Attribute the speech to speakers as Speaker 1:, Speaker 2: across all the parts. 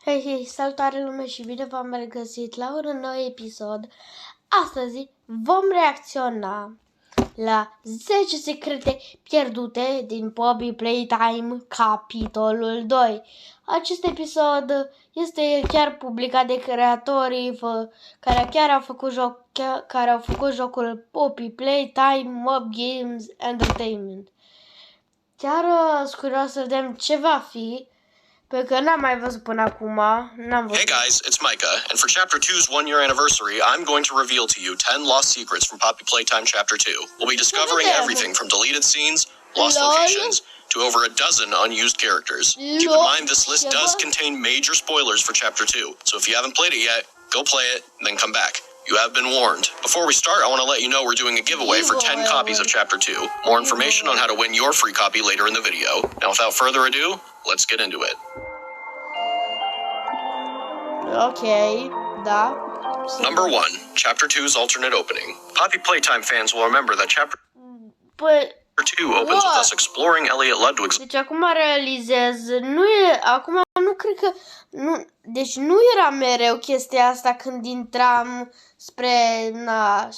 Speaker 1: Hei, hei, salutare lume și bine v-am regăsit la un nou episod. Astăzi vom reacționa la 10 secrete pierdute din Poppy Playtime, capitolul 2. Acest episod este chiar publicat de creatorii care chiar au făcut jocul Poppy Playtime Mob Games Entertainment. Chiar sunt curios să vedem ce va fi. Pentru că n-am mai văzut până acum.
Speaker 2: Hey guys, it's Micah, and for Chapter 2's 1-year anniversary, I'm going to reveal to you 10 lost secrets from Poppy Playtime Chapter 2. We'll be discovering everything from deleted scenes, lost locations, to over a dozen unused characters. Keep in mind this list does contain major spoilers for Chapter 2, so if you haven't played it yet, go play it, then come back. You have been warned. Before we start, I want to let you know we're doing a giveaway for 10 copies of Chapter 2. More information on how to win your free copy later in the video. Now without further ado, let's get into it.
Speaker 1: Ok, da.
Speaker 2: Number 1, Chapter 2's alternate opening. Poppy Playtime fans will remember that Chapter 2 opens with us exploring Elliot Ludwig's...
Speaker 1: Deci acum realizez, acum nu cred că, deci nu era mereu chestia asta când intram spre,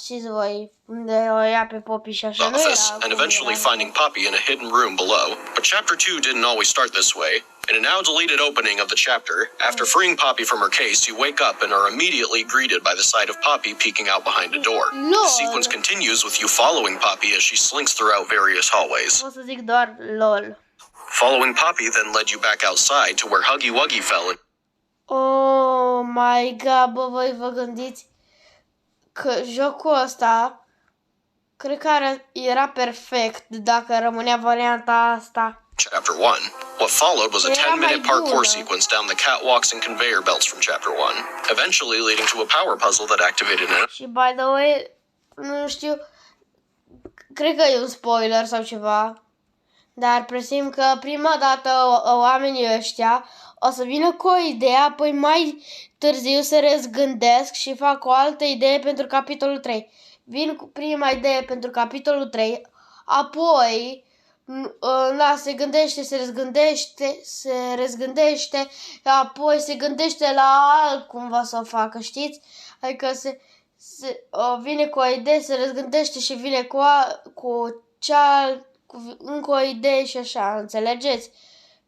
Speaker 1: știți voi, unde o ia pe Poppy și așa, nu
Speaker 2: office,
Speaker 1: era
Speaker 2: and eventually finding Poppy in a hidden room below. But Chapter 2 didn't always start this way. In a now deleted opening of the chapter, after freeing Poppy from her case, you wake up and are immediately greeted by the sight of Poppy peeking out behind a door. The sequence continues with you following Poppy as she slinks throughout various hallways.
Speaker 1: Pot să zic doar LOL.
Speaker 2: Following Poppy then led you back outside to where Huggy Wuggy fell in.
Speaker 1: Oh my god, bă, voi vă gândiți că jocul ăsta cred că era perfect dacă rămânea varianta asta.
Speaker 2: Chapter 1. What followed was a 10-minute parkour sequence down the catwalks and conveyor belts from Chapter 1, eventually leading to a power puzzle that activated an...
Speaker 1: Și by the way, nu știu, cred că e un spoiler sau ceva, dar presim că prima dată oamenii ăștia o să vină cu o idee, apoi mai târziu se răzgândesc și fac o altă idee pentru capitolul 3. Vin cu prima idee pentru capitolul 3, apoi se gândește, se răzgândește, apoi se gândește la altcumva să o facă, știți? Adică vine cu o idee, se răzgândește și vine cu încă o idee și așa, înțelegeți?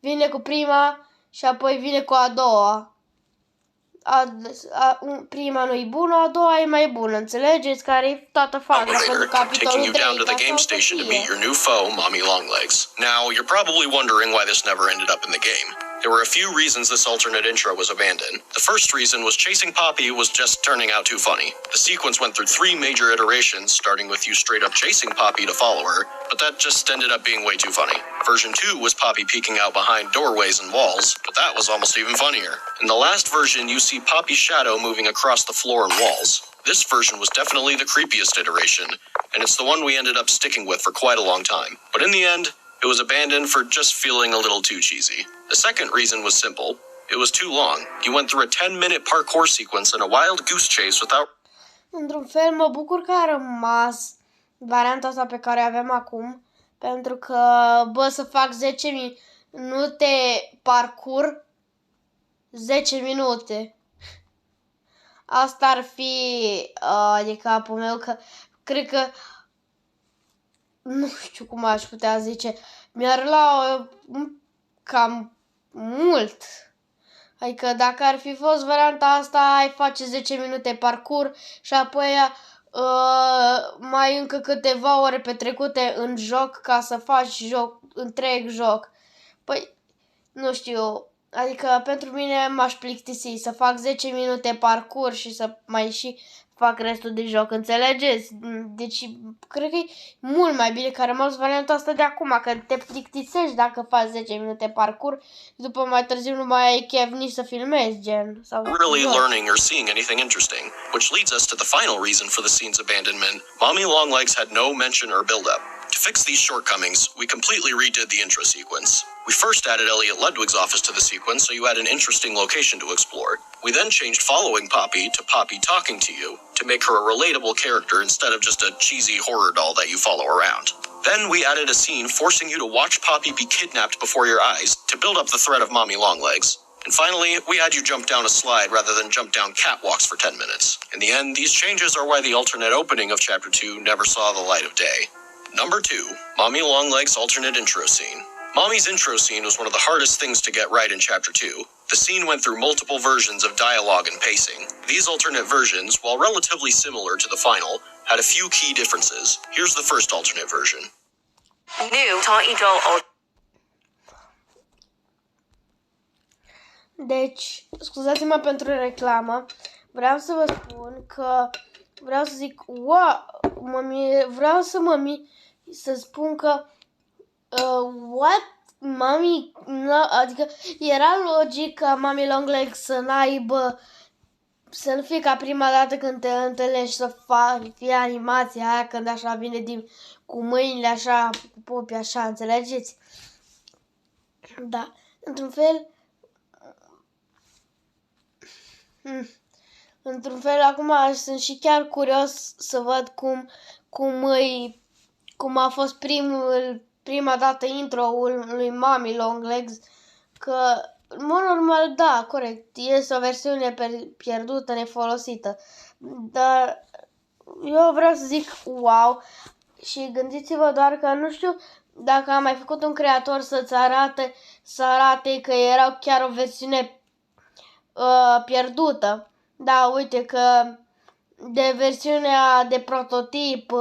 Speaker 1: Vine cu prima și apoi vine cu a doua. Prima nu e bună, a doua e mai bună, înțelegeți? Care e toată faza pentru capitolul 3.
Speaker 2: Taking you down to the game station to meet your new foe, Mommy Longlegs. Now, you're probably wondering why this never ended up in the game. There were a few reasons this alternate intro was abandoned. The first reason was chasing Poppy was just turning out too funny. The sequence went through 3 major iterations, starting with you straight up chasing Poppy to follow her, but that just ended up being way too funny. Version 2 was Poppy peeking out behind doorways and walls, but that was almost even funnier. In the last version, you see Poppy's shadow moving across the floor and walls. This version was definitely the creepiest iteration, and it's the one we ended up sticking with for quite a long time. But in the end, it was abandoned for just feeling a little too cheesy. The second reason was simple. It was too long. You went through a 10-minute parkour sequence and a wild goose chase without...
Speaker 1: Într-un fel, mă bucur că a rămas varianta asta pe care avem acum, pentru că, să fac 10 minute parkour, 10 minute. Asta ar fi de capul meu, că cred că nu știu cum aș putea zice, mi-ar lua cam mult. Adică dacă ar fi fost varianta asta, ai face 10 minute parkour și apoi mai încă câteva ore petrecute în joc ca să faci întreg joc. Păi, nu știu, adică pentru mine m-aș plictisi să fac 10 minute parkour și să mai și fac restul de joc, înțelegeți? Deci, cred că e mult mai bine că a rămas varianta asta de acum, că te plictisești dacă faci 10 minute parkour, după mai târziu nu mai ai chef nici să filmezi, gen. Sau
Speaker 2: really learning or seeing anything interesting, which leads us to the final reason for the scene's abandonment. Mommy Longlegs had no mention or build-up. To fix these shortcomings, we completely redid the intro sequence. We first added Elliot Ludwig's office to the sequence so you had an interesting location to explore. We then changed following Poppy to Poppy talking to you to make her a relatable character instead of just a cheesy horror doll that you follow around. Then we added a scene forcing you to watch Poppy be kidnapped before your eyes to build up the threat of Mommy Longlegs. And finally, we had you jump down a slide rather than jump down catwalks for 10 minutes. In the end, these changes are why the alternate opening of Chapter 2 never saw the light of day. Number 2, Mommy Longlegs' alternate intro scene. Mommy's intro scene was one of the hardest things to get right in Chapter 2. The scene went through multiple versions of dialogue and pacing. These alternate versions, while relatively similar to the final, had a few key differences. Here's the first alternate version.
Speaker 1: Deci, scuzați-mă pentru reclamă, vreau să vă spun că vreau să zic, vreau să să spun că what? Mami, adică era logic ca Mami Longlegs să nu fie ca prima dată când te întâlnești să fie animația aia când așa vine cu mâinile așa, cu popii așa, înțelegeți? Da, într-un fel, acum sunt și chiar curios să văd cum a fost prima dată intro-ul lui Mommy Longlegs, că, în mod normal, da, corect, este o versiune pierdută, nefolosită, dar eu vreau să zic wow și gândiți-vă doar că nu știu dacă a mai făcut un creator să arate că era chiar o versiune pierdută. Da, uite că de versiunea de prototip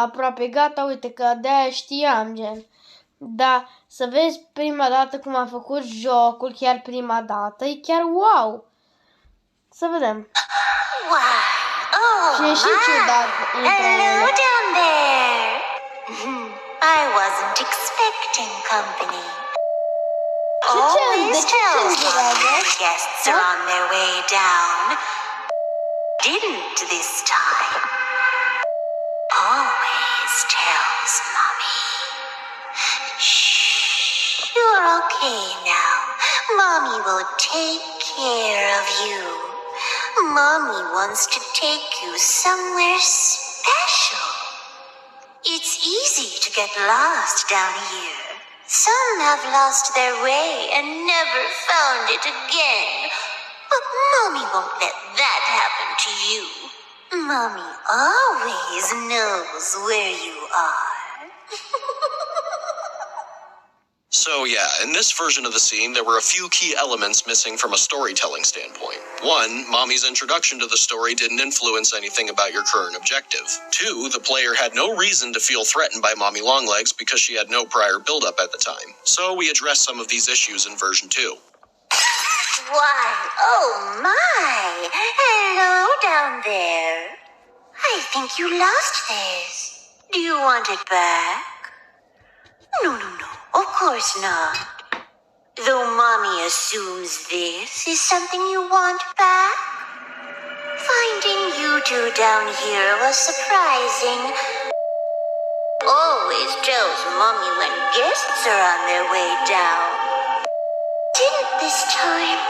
Speaker 1: aproape gata, uite că de-aia știam, gen. Da, să vezi prima dată cum a făcut jocul, chiar prima dată, e chiar wow. Să vedem.
Speaker 3: Wow. Oh,
Speaker 1: și e și ciudat.
Speaker 3: Hello down there. I wasn't expecting company. Always tells when guests are on their way down. Didn't this time. Always tells Mommy. Shh, you're okay now. Mommy will take care of you. Mommy wants to take you somewhere special. It's easy to get lost down here. Some have lost their way and never found it again. But Mommy won't let that happen to you. Mommy always knows where you are.
Speaker 2: So yeah, in this version of the scene, there were a few key elements missing from a storytelling standpoint. 1, Mommy's introduction to the story didn't influence anything about your current objective. 2, the player had no reason to feel threatened by Mommy Longlegs because she had no prior build-up at the time. So we addressed some of these issues in version 2.
Speaker 3: Why, oh my! Hello down there. I think you lost this. Do you want it back? No. Of course not. Though Mommy assumes this is something you want back. Finding you two down here was surprising. Always tells Mommy when guests are on their way down. Didn't this time.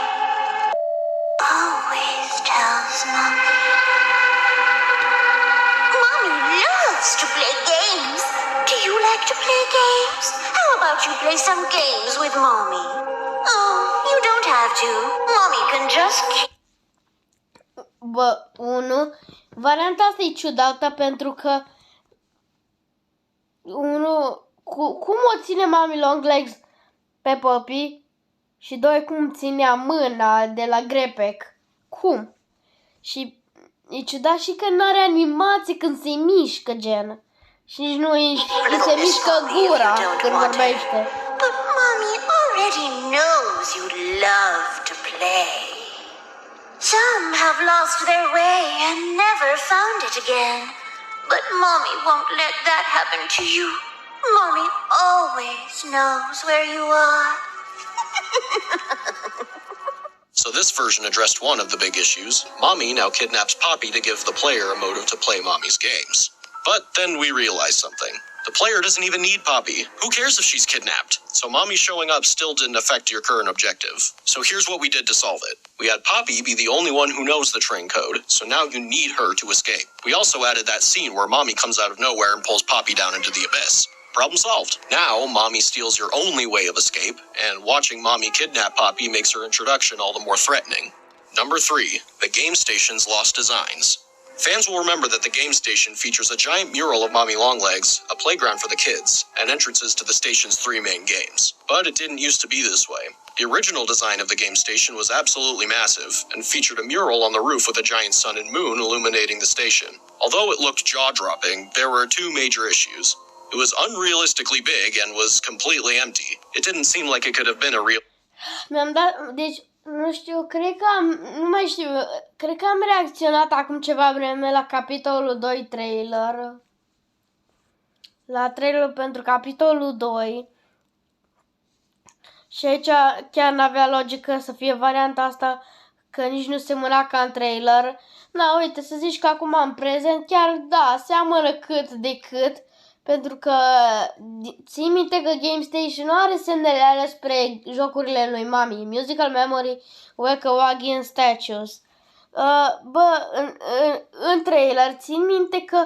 Speaker 3: Always tells Mommy. Mommy loves to play games. Do you like to play games? How about you play some games with Mommy? Oh, you don't have to. Mommy can just...
Speaker 1: Bă, varianta asta e ciudată pentru că cum o ține Mommy Longlegs pe Poppy și 2, cum ținea mâna de la Grepec. Cum? Și e ciudat și că n-are animație când se mișcă, gen. Și nici nu se mișcă gura când vorbește.
Speaker 3: But Mommy already knows you love to play. Some have lost their way and never found it again. But Mommy won't let that happen to you. Mommy always knows where you are.
Speaker 2: So this version addressed one of the big issues. Mommy now kidnaps Poppy to give the player a motive to play Mommy's games. But then we realized something. The player doesn't even need Poppy. Who cares if she's kidnapped? So Mommy showing up still didn't affect your current objective. So here's what we did to solve it. We had Poppy be the only one who knows the train code, so now you need her to escape. We also added that scene where Mommy comes out of nowhere and pulls Poppy down into the abyss. Problem solved. Now, Mommy steals your only way of escape, and watching Mommy kidnap Poppy makes her introduction all the more threatening. Number 3. The game station's lost designs. Fans will remember that the game station features a giant mural of Mommy Longlegs, a playground for the kids, and entrances to the station's 3 main games. But it didn't used to be this way. The original design of the game station was absolutely massive, and featured a mural on the roof with a giant sun and moon illuminating the station. Although it looked jaw-dropping, there were 2 major issues. It was unrealistically big and was completely empty. It didn't seem like it could have been a real...
Speaker 1: Mi-am dat, deci, nu știu, nu mai știu, cred că am reacționat acum ceva vreme la capitolul 2 trailer. La trailer pentru capitolul 2. Și aici chiar n-avea logică să fie varianta asta, că nici nu semăna ca în trailer. Na, uite, să zici că acum în prezent, chiar da, seamănă cât de cât, pentru că ții minte că Game Station nu are semnele alea spre jocurile lui Mami, Musical Memory, Whack-A-Waggin Statues. În trailer țin minte că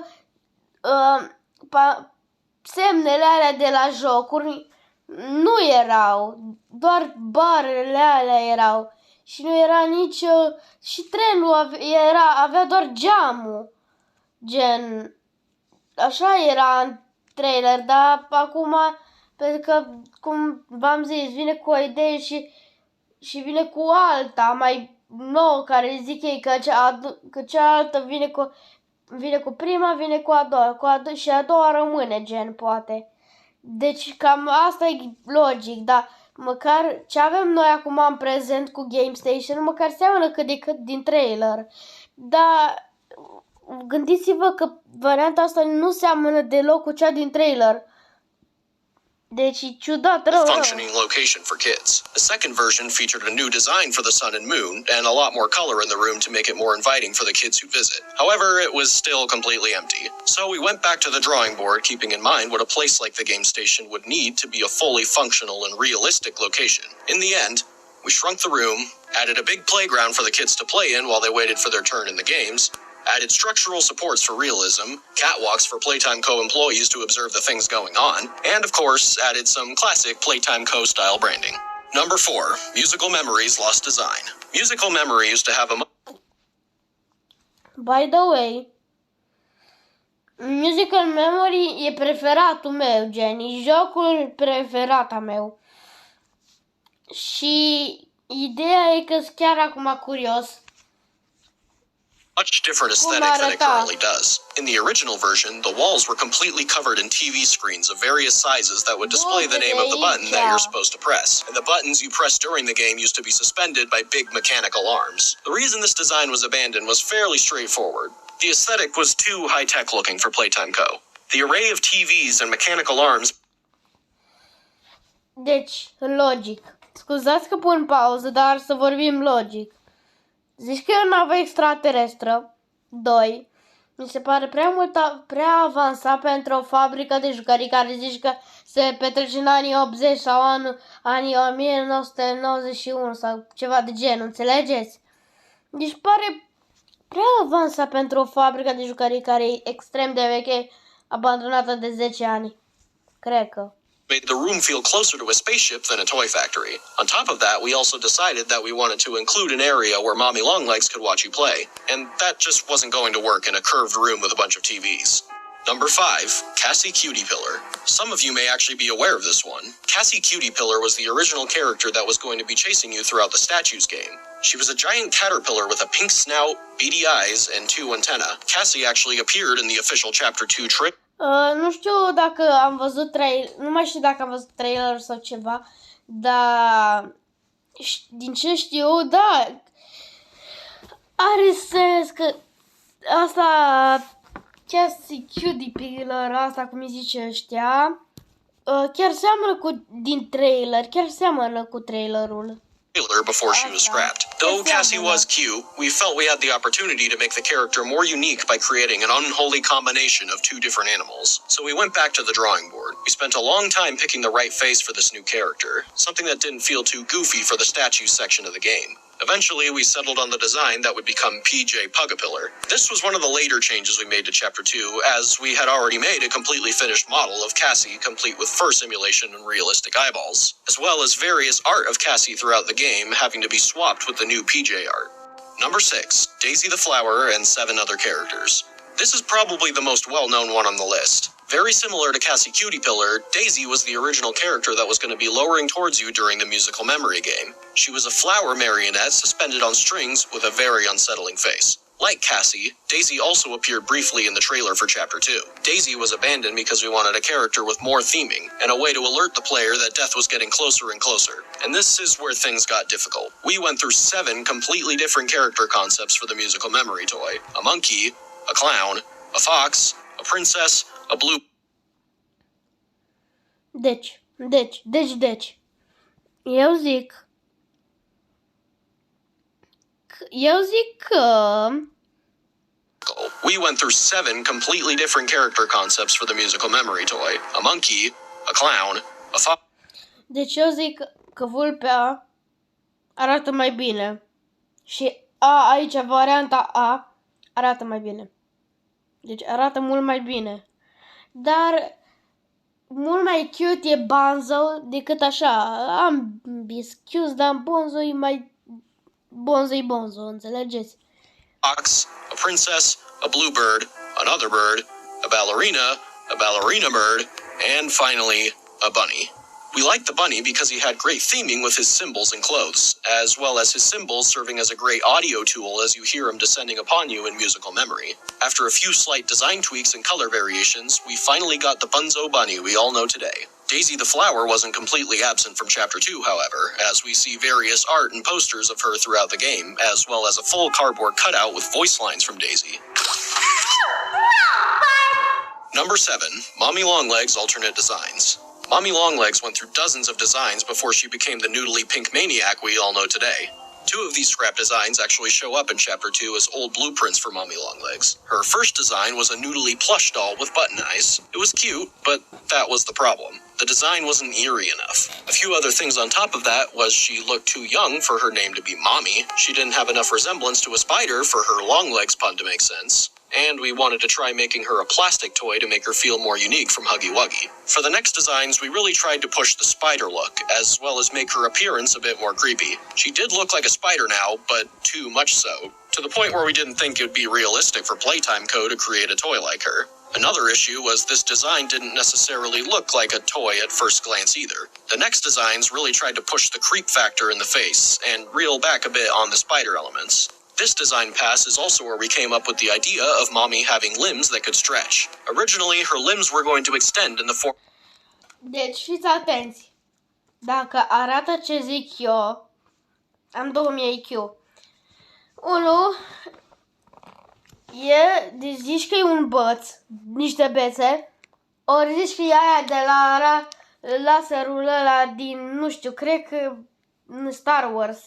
Speaker 1: semnele alea de la jocuri nu erau, doar barele alea erau și nu era nici și trenul avea doar geamul, gen așa era în trailer, dar acum pentru că cum v-am zis vine cu o idee și vine cu alta mai nouă care zic ei că cealaltă vine cu prima, vine cu a doua, și a doua rămâne gen poate. Deci cam asta e logic, dar măcar ce avem noi acum în prezent cu Game Station, măcar seamănă cât de cât din trailer. Dar gândiți-vă că varianta asta nu seamănă deloc cu cea din trailer. Deci e ciudat rău.
Speaker 2: Functioning location for kids. The second version featured a new design for the sun and moon, and a lot more color in the room to make it more inviting for the kids who visit. However, it was still completely empty. So we went back to the drawing board, keeping in mind what a place like the game station would need to be a fully functional and realistic location. In the end, we shrunk the room, added a big playground for the kids to play in while they waited for their turn in the games, added structural supports for realism, catwalks for Playtime Co. employees to observe the things going on, and of course, added some classic Playtime Co. style branding. Number 4. Musical Memories lost design. Musical Memory used to have a...
Speaker 1: By the way, Musical Memory e preferatul meu, gen, e jocul preferat al meu. Și ideea e că sunt chiar acum curios.
Speaker 2: Much different aesthetic than it currently does. In the original version, the walls were completely covered in TV screens of various sizes that would display the name of the button that you're supposed to press. And the buttons you press during the game used to be suspended by big mechanical arms. The reason this design was abandoned was fairly straightforward. The aesthetic was too high-tech looking for Playtime Co. The array of TVs and mechanical arms...
Speaker 1: Deci, logic. Scuzați că pun pauză, dar să vorbim logic. Zici că e o navă extraterestră. 2. Mi se pare prea avansat pentru o fabrică de jucării care zici că se petrece în anii 80 sau anii 1991 sau ceva de genul, înțelegeți? Deci pare prea avansat pentru o fabrică de jucării care e extrem de veche, abandonată de 10 ani. Cred că.
Speaker 2: Made the room feel closer to a spaceship than a toy factory. On top of that, we also decided that we wanted to include an area where Mommy Longlegs could watch you play, and that just wasn't going to work in a curved room with a bunch of TVs. Number 5. Cassie Cutie Pillar. Some of you may actually be aware of this one. Cassie Cutie Pillar was the original character that was going to be chasing you throughout the Statues game. She was a giant caterpillar with a pink snout, beady eyes, and 2 antennae. Cassie actually appeared in the official Chapter 2 trailer.
Speaker 1: Nu știu dacă am văzut nu mai știu dacă am văzut trailer sau ceva, dar din ce știu, da, are sens că asta, Cassie Cutie Pillar, asta cum îi zice ăștia, chiar seamănă din trailer, chiar seamănă cu trailerul.
Speaker 2: Before she was scrapped. Though Cassie was cute, we felt we had the opportunity to make the character more unique by creating an unholy combination of 2 different animals. So we went back to the drawing board. We spent a long time picking the right face for this new character, something that didn't feel too goofy for the statues section of the game. Eventually, we settled on the design that would become PJ Pugapillar. This was one of the later changes we made to Chapter 2, as we had already made a completely finished model of Cassie, complete with fur simulation and realistic eyeballs, as well as various art of Cassie throughout the game having to be swapped with the new PJ art. Number 6, Daisy the Flower and 7 other characters. This is probably the most well-known one on the list. Very similar to Cassie Cutie Pillar, Daisy was the original character that was going to be lowering towards you during the musical memory game. She was a flower marionette suspended on strings with a very unsettling face. Like Cassie, Daisy also appeared briefly in the trailer for Chapter 2. Daisy was abandoned because we wanted a character with more theming, and a way to alert the player that death was getting closer and closer. And this is where things got difficult. We went through 7 completely different character concepts for the musical memory toy. A monkey, a clown, a fox, a princess, a blue...
Speaker 1: Deci. Eu zic că...
Speaker 2: We went through 7 completely different character concepts for the musical memory toy. A monkey, a clown, a fox...
Speaker 1: Deci eu zic că vulpea arată mai bine. Și A, aici, varianta A, arată mai bine. Deci arată mult mai bine. Dar mult mai cute e Bonzo decât așa. Am biscuits, dar Bonzo e mai... Bonzo, înțelegeți?
Speaker 2: Fox, a princess, a bluebird, another bird, a ballerina bird, and finally, a bunny. We liked the bunny because he had great theming with his symbols and clothes, as well as his symbols serving as a great audio tool as you hear him descending upon you in musical memory. After a few slight design tweaks and color variations, we finally got the Bunzo bunny we all know today. Daisy the Flower wasn't completely absent from Chapter 2, however, as we see various art and posters of her throughout the game, as well as a full cardboard cutout with voice lines from Daisy. Number 7, Mommy Longlegs alternate designs. Mommy Longlegs went through dozens of designs before she became the noodly pink maniac we all know today. 2 of these scrap designs actually show up in Chapter 2 as old blueprints for Mommy Longlegs. Her first design was a noodly plush doll with button eyes. It was cute, but that was the problem. The design wasn't eerie enough. A few other things on top of that was she looked too young for her name to be Mommy. She didn't have enough resemblance to a spider for her Longlegs pun to make sense. And we wanted to try making her a plastic toy to make her feel more unique from Huggy Wuggy. For the next designs, we really tried to push the spider look, as well as make her appearance a bit more creepy. She did look like a spider now, but too much so, to the point where we didn't think it would be realistic for Playtime Co. to create a toy like her. Another issue was this design didn't necessarily look like a toy at first glance either. The next designs really tried to push the creep factor in the face, and reel back a bit on the spider elements. This design pass is also where we came up with the idea of Mommy having limbs that could stretch. Originally, her limbs were going to extend in the form...
Speaker 1: Deci fiți atenți. Dacă arată ce zic eu, am 2000 IQ. 1. Deci zici că e un băț, niște bețe, ori zici că e aia de la laserul ăla din, nu știu, cred că Star Wars.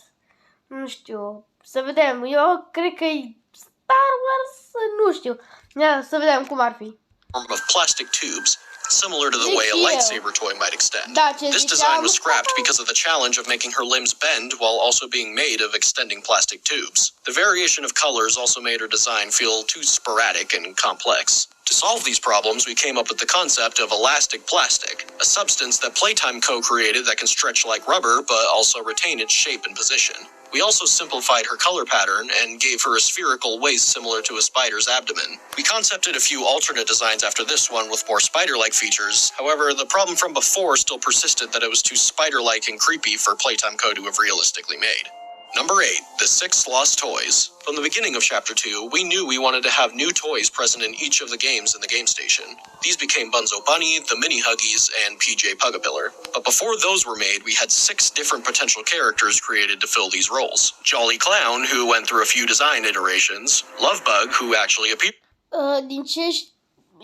Speaker 1: Nu știu. Să vedem, eu cred că e Star Wars, nu știu. Ia, să vedem cum ar fi.
Speaker 2: Of plastic tubes, similar to the way a lightsaber toy might extend. This design was scrapped because of the challenge of making her limbs bend while also being made of extending plastic tubes. The variation of colors also made her design feel too sporadic and complex. To solve these problems, we came up with the concept of elastic plastic, a substance that Playtime Co. created that can stretch like rubber but also retain its shape and position. We also simplified her color pattern and gave her a spherical waist similar to a spider's abdomen. We concepted a few alternate designs after this one with more spider-like features. However, the problem from before still persisted that it was too spider-like and creepy for Playtime Co. to have realistically made. Number 8, the 6 lost toys. From the beginning of Chapter 2, we knew we wanted to have new toys present in each of the games in the game station. These became Bunzo Bunny, the Mini Huggies, and PJ Pugapillar. But before those were made, we had 6 different potential characters created to fill these roles. Jolly Clown, who went through a few design iterations, Lovebug, who actually appeared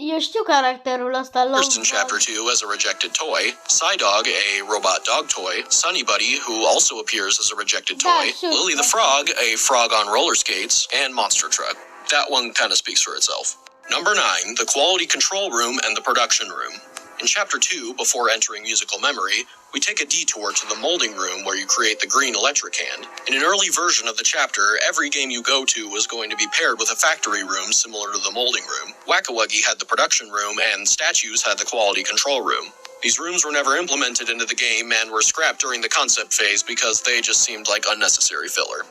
Speaker 1: eu știu caracterul ăsta,
Speaker 2: first in Chapter 2 as a rejected toy, Psydog, a robot dog toy, Sunny Buddy, who also appears as a rejected toy, Lily the Frog, a frog on roller skates, and Monster Truck. That one kind of speaks for itself. Number 9, the quality control room and the production room. In Chapter 2, before entering Musical Memory, we take a detour to the molding room where you create the green electric hand. In an early version of the chapter, every game you go to was going to be paired with a factory room similar to the molding room. Whack-A-Wuggy had the production room, and Statues had the quality control room. These rooms were never implemented into the game and were scrapped during the concept phase because they just seemed like unnecessary filler.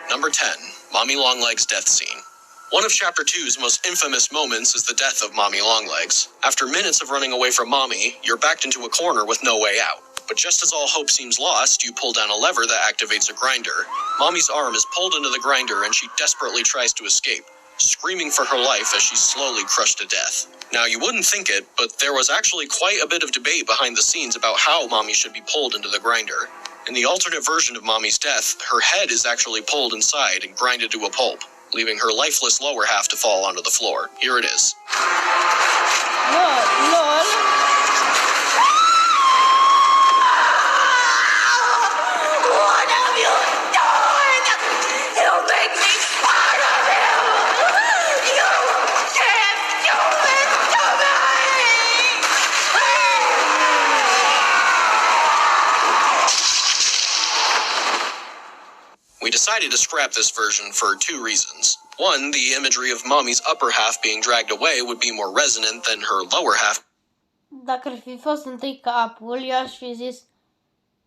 Speaker 2: Number 10. Mommy Longlegs' death scene. One of Chapter 2's most infamous moments is the death of Mommy Longlegs. After minutes of running away from Mommy, you're backed into a corner with no way out. But just as all hope seems lost, you pull down a lever that activates a grinder. Mommy's arm is pulled into the grinder and she desperately tries to escape, screaming for her life as she's slowly crushed to death. Now, you wouldn't think it, but there was actually quite a bit of debate behind the scenes about how Mommy should be pulled into the grinder. In the alternate version of Mommy's death, her head is actually pulled inside and grinded to a pulp, leaving her lifeless lower half to fall onto the floor. Here it is.
Speaker 1: Lol.
Speaker 3: What have you done? You make me part of you! You can't do this to me!
Speaker 2: We decided to scrap this version for two reasons. One, the imagery of Mommy's upper half being dragged away would be more resonant than her lower half
Speaker 1: Dacă ar fi fost întâi capul, eu aș fi zis,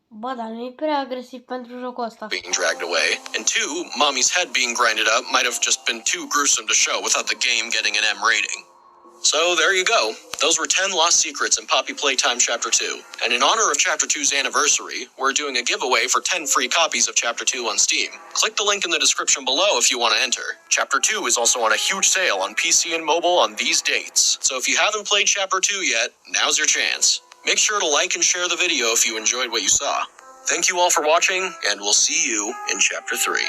Speaker 1: bă, dar nu e prea agresiv pentru jocul ăsta.
Speaker 2: being dragged away. And two, Mommy's head being grinded up might have just been too gruesome to show without the game getting an M rating. So there you go. Those were 10 lost secrets in Poppy Playtime Chapter 2. And in honor of Chapter 2's anniversary, we're doing a giveaway for 10 free copies of Chapter 2 on Steam. Click the link in the description below if you want to enter. Chapter 2 is also on a huge sale on PC and mobile on these dates. So if you haven't played Chapter 2 yet, now's your chance. Make sure to like and share the video if you enjoyed what you saw. Thank you all for watching, and we'll see you in Chapter 3.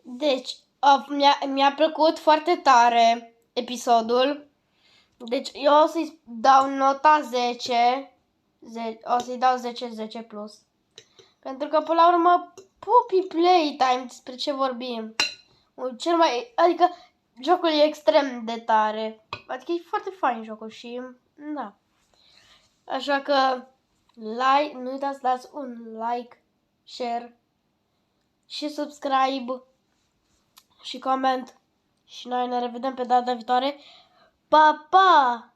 Speaker 1: Deci, mi-a plăcut foarte tare episodul. Deci, eu o să-i dau nota 10. O să-i dau 10 plus. Pentru că, până la urmă, Poppy Playtime, despre ce vorbim? Adică, jocul e extrem de tare. Adică e foarte fain jocul și, da. Așa că, nu uitați să dați un like, share și subscribe și coment. Și noi ne revedem pe data viitoare. Pa, pa!